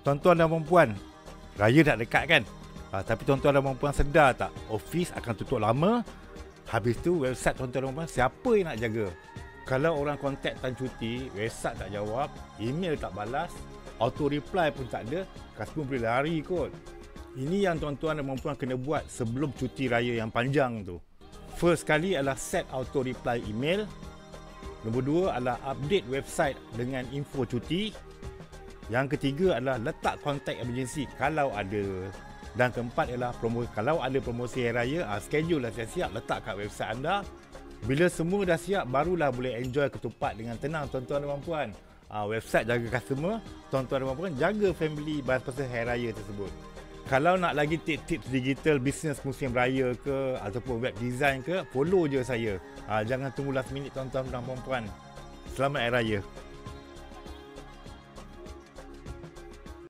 tuan-tuan dan puan, raya dah dekat kan? Tapi tuan-tuan dan puan sedar tak, office akan tutup lama. Habis tu website tuan-tuan dan puan siapa yang nak jaga? Kalau orang kontak tan cuti, website tak jawab, email tak balas, auto reply pun tak ada, customer boleh lari kot. Ini yang tuan-tuan dan puan kena buat sebelum cuti raya yang panjang tu. First kali adalah set auto reply email. Nombor 2 adalah update website dengan info cuti. Yang ketiga adalah letak kontak emergency kalau ada. Dan keempat ialah kalau ada promosi hari raya, schedule dah siap-siap, letak kat website anda. Bila semua dah siap, barulah boleh enjoy ketupat dengan tenang tuan-tuan dan puan. Website jaga customer, tuan-tuan dan puan jaga family pasal hari raya tersebut. Kalau nak lagi tips-tips digital business musim raya ke ataupun web design ke, follow je saya. Jangan tunggu last minute tuan-tuan dan puan. Selamat Hari Raya.